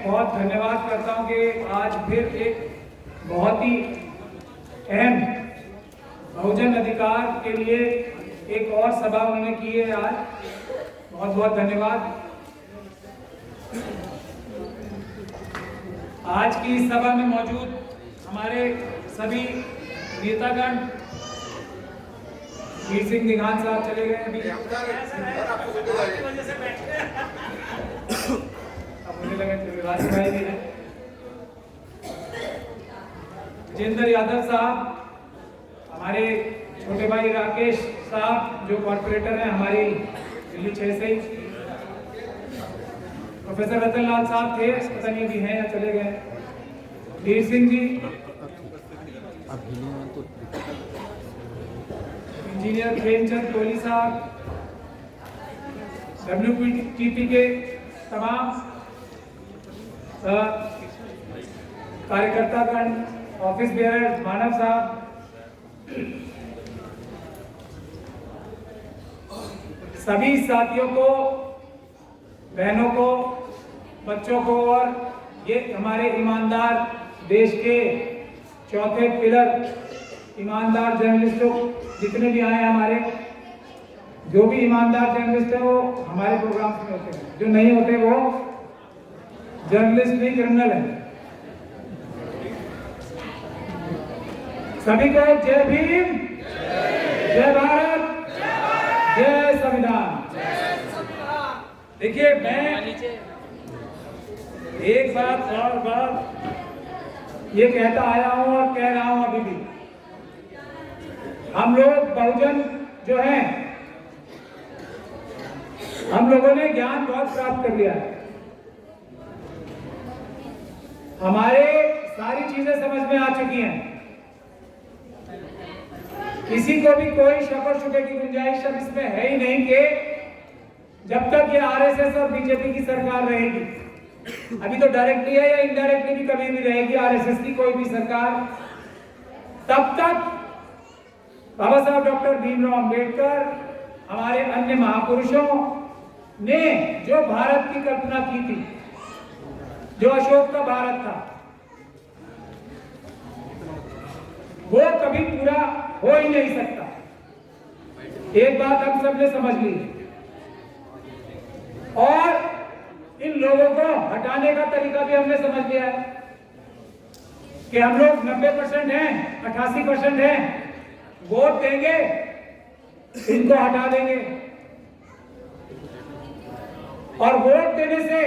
बहुत धन्यवाद करता हूं कि आज फिर एक बहुत ही अहम बहुजन अधिकार के लिए एक और सभा उन्होंने की है आज। बहुत बहुत धन्यवाद। आज की इस सभा में मौजूद हमारे सभी नेतागण, वीर सिंह दिघान साहब चले गए अभी, अब मुझे लगा राज भाई भी है, जितेंद्र यादव साहब, हमारे छोटे भाई राकेश साहब जो कॉर्पोरेटर हैं हमारी दिल्ली 6 से, प्रोफेसर रतन लाल साहब थे, पता नहीं भी हैं या चले गए, वीर सिंह जी, इंजीनियर खेमचंद कोहली साहब, WPTP के तमाम कार्यकर्तागण, ऑफिस बेयरर्स, मानव साहब, सभी साथियों को, बहनों को, बच्चों को और ये हमारे ईमानदार देश के चौथे पिलर ईमानदार जर्नलिस्टों जितने भी आए हैं, हमारे जो भी ईमानदार जर्नलिस्ट हैं वो हमारे प्रोग्राम में होते हैं, जो नहीं होते वो जर्नलिस्ट नहीं, क्रिमिनल है। सभी को जय भीम, जय भारत, जय संविधान। देखिए, मैं एक बात और बात ये कहता आया हूं और कह रहा हूं अभी भी, हम लोग बहुजन जो हैं, हम लोगों ने ज्ञान बहुत प्राप्त कर लिया है, हमारे सारी चीजें समझ में आ चुकी हैं, किसी को भी कोई शक और शुबे की गुंजाइश अब इसमें है ही नहीं कि जब तक ये आरएसएस और बीजेपी की सरकार रहेगी, अभी तो डायरेक्टली है या इनडायरेक्टली भी कभी भी रहेगी आरएसएस की कोई भी सरकार, तब तक बाबा साहब डॉक्टर भीमराव अंबेडकर, हमारे अन्य महापुरुषों ने जो भारत की कल्पना की थी, जो अशोक का भारत था, वो कभी पूरा हो ही नहीं सकता। एक बात हम सबने समझ ली, और इन लोगों को हटाने का तरीका भी हमने समझ लिया है कि हम लोग 90% हैं, 88% हैं, वोट देंगे, इनको हटा देंगे, और वोट देने से,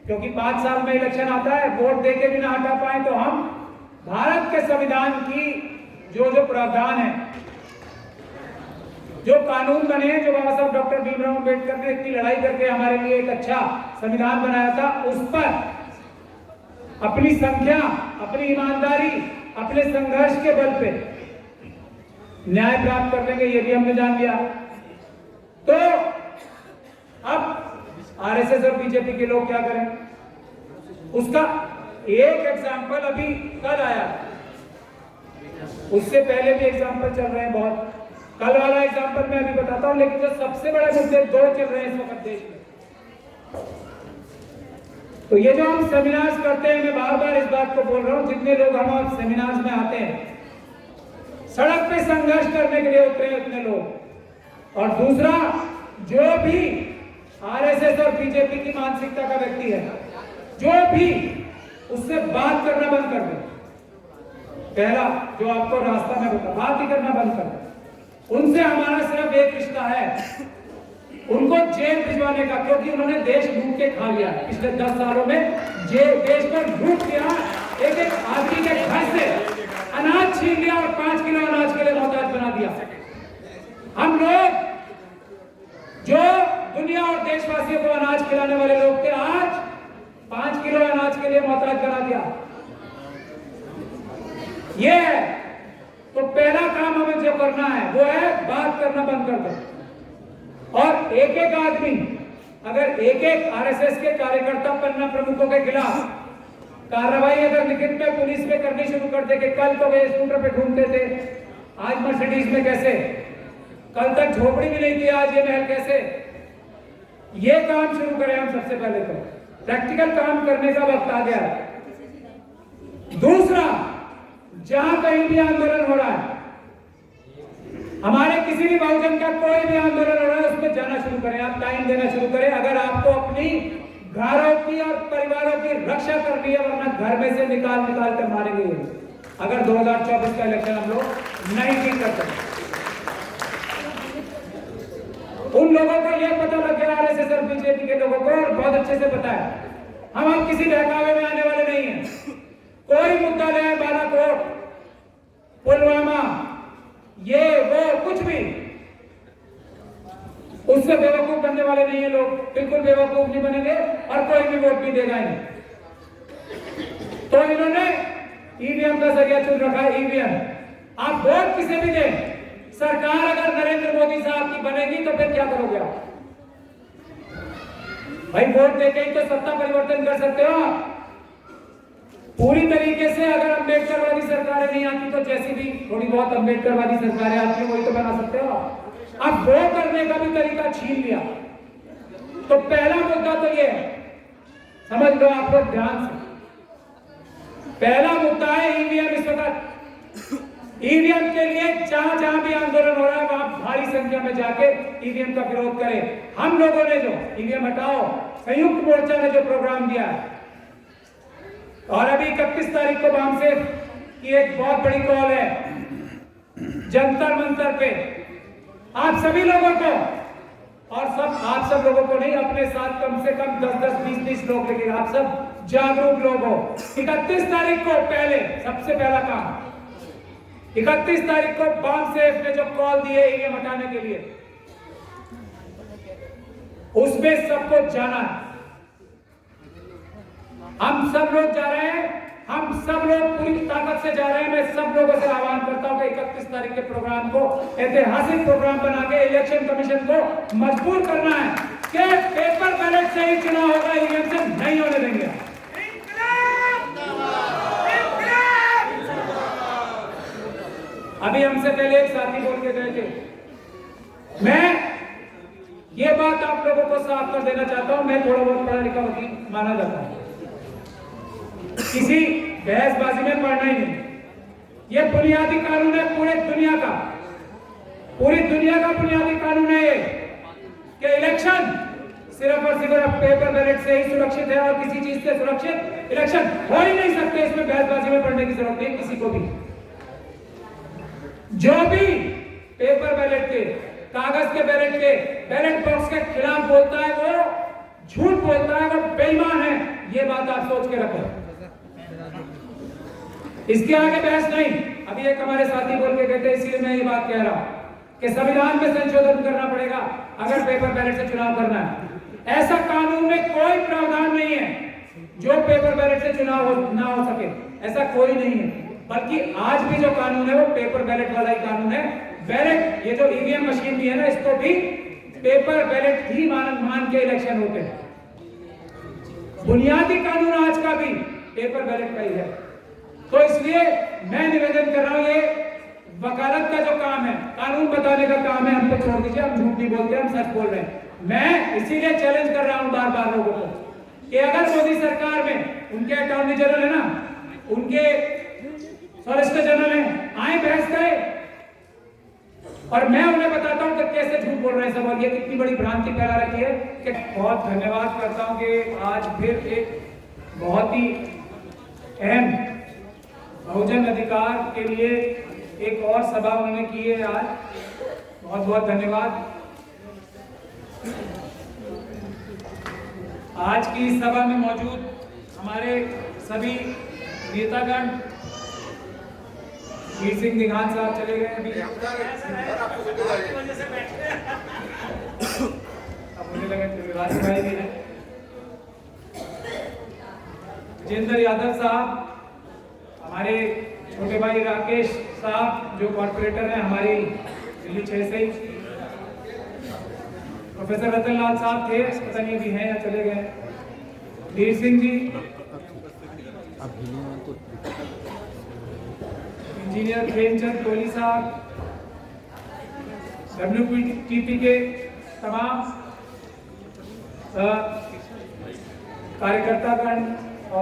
क्योंकि 5 साल में इलेक्शन आता है, वोट देके भी ना हटा पाए तो हम भारत के संविधान की जो जो प्रावधान है, जो कानून बने हैं, जो बाबा साहब डॉक्टर भीमराव अंबेडकर ने इतनी लड़ाई करके हमारे लिए एक अच्छा संविधान बनाया था, उस पर अपनी संख्या, अपनी ईमानदारी, अपने संघर्ष के बल पे न्याय प्राप्त कर लेंगे, ये भी हमने जान लिया। तो अब आरएसएस और बीजेपी के लोग क्या करें, उसका एक एग्जाम्पल अभी कल आया, उससे पहले भी एग्जाम्पल चल रहे हैं बहुत, कल वाला एग्जाम्पल मैं अभी बताता हूं, लेकिन जो सबसे बड़े मुद्दे 2 चल रहे हैं इस वक्त देश में। तो ये जो हम सेमिनार्स करते हैं, मैं बार बार इस बात को बोल रहा हूं, जितने लोग हम सेमिनार्स में आते हैं, सड़क पे संघर्ष करने के लिए उतरे उतने लोग, और दूसरा जो भी आरएसएस और बीजेपी की मानसिकता का व्यक्ति है, जो भी उससे बात करना बंद कर दे, पहला जो आपको रास्ता में बता, बात ही करना बंद कर दे, उनसे हमारा सिर्फ एक रिश्ता है, उनको जेल भिजवाने का, क्योंकि उन्होंने देश लूट के खा लिया है पिछले 10 सालों में, देश पर लूट किया, एक एक आदमी के घर से अनाज छीन लिया और 5 किलो अनाज के लिए मोहताज बना दिया। हम लोग जो दुनिया और देशवासियों को अनाज खिलाने वाले लोग थे, आज 5 किलो अनाज के लिए मोहताज बना दिया। ये है, तो पहला काम हमें जो करना है वो है बात करना बंद कर दो, और एक एक आदमी अगर एक एक आरएसएस के कार्यकर्ता, पन्ना प्रमुखों के खिलाफ कार्रवाई अगर लिखित में पुलिस में करनी शुरू कर दे कि कल तो वे स्कूटर पे घूमते थे, आज मर्सिडीज में कैसे, कल तक झोपड़ी भी नहीं थी, आज ये महल कैसे, ये काम शुरू करें हम सबसे पहले तो, प्रैक्टिकल काम करने का वक्त आ गया। दूसरा, जहां कहीं भी आंदोलन हो रहा है, हमारे किसी भी बहुजन का कोई भी आंदोलन हो रहा है, उसमें जाना शुरू करें, आप टाइम देना शुरू करें। अगर आपको अपनी घरों की और परिवारों की रक्षा करनी है, वरना घर में से निकाल कर मारेंगे अगर 2024 का इलेक्शन हम लोग नहीं जीत सकते। उन लोगों को यह पता लग गया, आरएसएस और बीजेपी के लोगों को, और बहुत अच्छे से पता है, हम अब किसी बहकावे में आने वाले नहीं हैं। कोई मुद्दा ले, बालाकोट, पुलवामा, ये वो कुछ भी, उससे बेवकूफ बनने वाले नहीं है लोग, बिल्कुल बेवकूफ नहीं बनेंगे और कोई भी वोट नहीं देगा इन्हें। तो इन्होंने ईवीएम का जरिया चुन रखा है, ईवीएम। आप वोट किसे भी दें, सरकार अगर नरेंद्र मोदी साहब की बनेगी तो फिर क्या करोगे आप? भाई वोट देके ही तो सत्ता परिवर्तन कर सकते हो आप। पूरी तरीके से अगर अम्बेडकरवादी सरकारें नहीं आती तो जैसी भी थोड़ी बहुत अम्बेडकरवादी सरकारें आती है वही तो बना सकते हो आप। अब वो करने का भी तरीका छीन लिया। तो पहला मुद्दा तो ये है, समझ लो आप लोग ध्यान से, पहला मुद्दा है ईवीएम। इस वक्त ईवीएम के लिए जहां जहां भी आंदोलन हो रहा है वहां भारी संख्या में जाके ईवीएम का विरोध करें। हम लोगों ने जो ईवीएम हटाओ संयुक्त मोर्चा ने जो प्रोग्राम दिया है, और अभी 31 तारीख को बामसे की एक बहुत बड़ी कॉल है जंतर मंतर पे, आप सभी लोगों को, और आप सब लोगों को नहीं, अपने साथ कम से कम 10-10, 20-20 लोग लेके, आप सब जागरूक लोग हो। 31 तारीख को पहले सबसे पहला काम, 31 तारीख को बामसे ने जो कॉल दी है ईवीएम हटाने के लिए, उसमें सबको जाना है। हम सब लोग जा रहे हैं, हम सब लोग पूरी ताकत से जा रहे हैं। मैं सब लोगों से आह्वान करता हूं कि 31 तारीख के प्रोग्राम को ऐतिहासिक प्रोग्राम बना के इलेक्शन कमीशन को मजबूर करना है कि पेपर बैलेट से ही चुनाव होगा, ईवीएम से नहीं होने देंगे। अभी हमसे पहले एक साथी बोल के गए थे, मैं ये बात आप लोगों को साफ कर देना चाहता हूं, मैं थोड़ा बहुत पढ़ा लिखा वकील माना जाता हूं, किसी बहसबाजी में पढ़ना ही नहीं। ये बुनियादी कानून है पूरी दुनिया का बुनियादी कानून है ये, कि इलेक्शन सिर्फ और सिर्फ पेपर बैलेट से ही सुरक्षित है और किसी चीज से सुरक्षित इलेक्शन हो ही नहीं सकते। इसमें बहसबाजी में पढ़ने की जरूरत नहीं किसी को भी। जो भी पेपर बैलेट के, कागज के बैलेट के, बैलेट बॉक्स के खिलाफ बोलता है वो झूठ बोलता है, वो बेईमान है। ये बात आप सोच के रखो, इसके आगे बहस नहीं। अभी एक हमारे साथी बोल के कहते, इसलिए मैं ये बात कह रहा हूं कि संविधान में संशोधन करना पड़ेगा अगर पेपर बैलेट से चुनाव करना है। ऐसा कानून में कोई प्रावधान नहीं है जो पेपर बैलेट से चुनाव ना हो सके, ऐसा कोई नहीं है। बल्कि आज भी जो कानून है वो पेपर बैलेट वाला ही कानून है। बैलेट, ये जो ईवीएम मशीन भी है ना, इसको भी पेपर बैलेट ही मान के इलेक्शन होते हैं। बुनियादी कानून आज का भी पेपर बैलेट का ही है। तो इसलिए मैं निवेदन कर रहा हूं, ये वकालत का जो काम है, कानून बताने का काम है, हम पे छोड़ दीजिए। हम झूठ नहीं बोलते, हम सच बोल रहे हैं। मैं इसीलिए चैलेंज कर रहा हूं बार बार लोगों को कि अगर मोदी सरकार में उनके अटॉर्नी जनरल है ना, उनके सॉलिसिटर जनरल है, आए बहस करें और मैं उन्हें बताता हूं कि कैसे झूठ बोल रहे हैं सब, और ये कितनी बड़ी भ्रांति फैला रखी है। कि बहुत धन्यवाद करता हूं कि आज फिर एक बहुत ही अहम बहुजन अधिकार के लिए एक और सभा उन्होंने की है आज, बहुत बहुत धन्यवाद। आज की इस सभा में मौजूद हमारे सभी नेतागण, वीर सिंह निघान साहब चले गए अभी, अब मुझे लगा त्रिवासी भाई भी है, जितेंद्र यादव साहब, हमारे छोटे भाई राकेश साहब जो कॉर्पोरेटर हैं हमारी दिल्ली 6 से, प्रोफेसर रतन लाल साहब थे, पता नहीं भी हैं या चले गए, वीर सिंह जी, इंजीनियर प्रेमचंद कोहली साहब, WPTP के तमाम कार्यकर्तागण